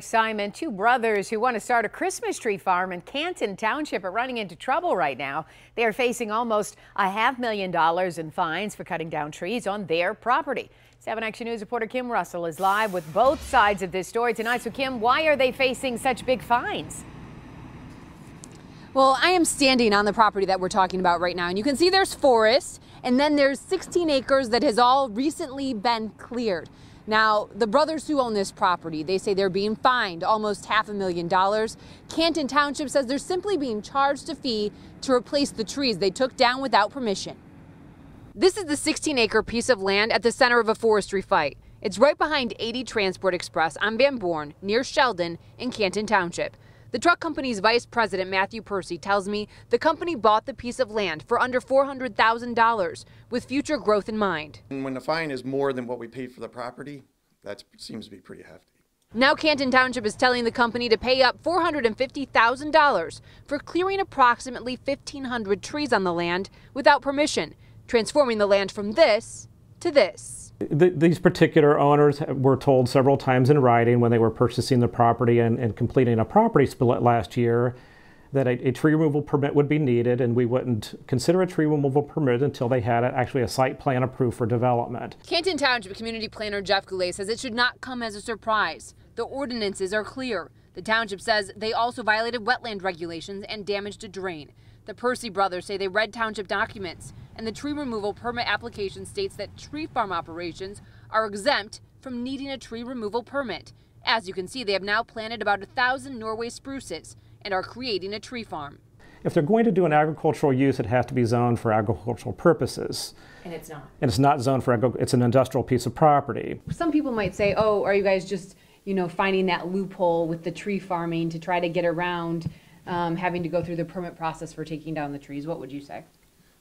Simon, two brothers who want to start a Christmas tree farm in Canton Township are running into trouble right now. They are facing almost $500,000 in fines for cutting down trees on their property. 7 Action News reporter Kim Russell is live with both sides of this story tonight. So Kim, why are they facing such big fines? Well, I am standing on the property that we're talking about right now, and you can see there's forest, and then there's 16 acres that has all recently been cleared. Now, the brothers who own this property, they say they're being fined almost $500,000. Canton Township says they're simply being charged a fee to replace the trees they took down without permission. This is the 16-acre piece of land at the center of a forestry fight. It's right behind 80 Transport Express on Van Born, near Sheldon in Canton Township. The truck company's vice president, Matthew Percy, tells me the company bought the piece of land for under $400,000 with future growth in mind. And when the fine is more than what we paid for the property, that seems to be pretty hefty. Now Canton Township is telling the company to pay up $450,000 for clearing approximately 1,500 trees on the land without permission, transforming the land from this to this. These particular owners were told several times in writing when they were purchasing the property and completing a property split last year that a tree removal permit would be needed, and we wouldn't consider a tree removal permit until they had actually a site plan approved for development. Canton Township Community Planner Jeff Goulet says it should not come as a surprise. The ordinances are clear. The township says they also violated wetland regulations and damaged a drain. The Percy brothers say they read township documents, and the tree removal permit application states that tree farm operations are exempt from needing a tree removal permit. As you can see, they have now planted about 1,000 Norway spruces and are creating a tree farm. If they're going to do an agricultural use, it has to be zoned for agricultural purposes. And it's not. And it's not zoned for it's an industrial piece of property. Some people might say, oh, are you guys just, finding that loophole with the tree farming to try to get around having to go through the permit process for taking down the trees? What would you say?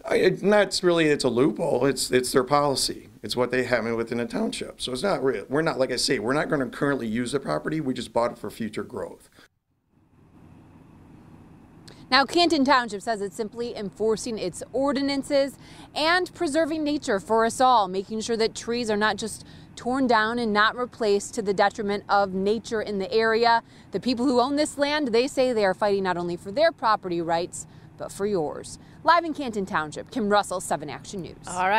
It's a loophole. It's their policy. It's what they have within the township. So it's not real. We're not, like I say, we're not going to currently use the property. We just bought it for future growth. Now, Canton Township says it's simply enforcing its ordinances and preserving nature for us all, making sure that trees are not just torn down and not replaced to the detriment of nature in the area. The people who own this land, they say they are fighting not only for their property rights, but for yours. Live in Canton Township, Kim Russell, 7 Action News. All right.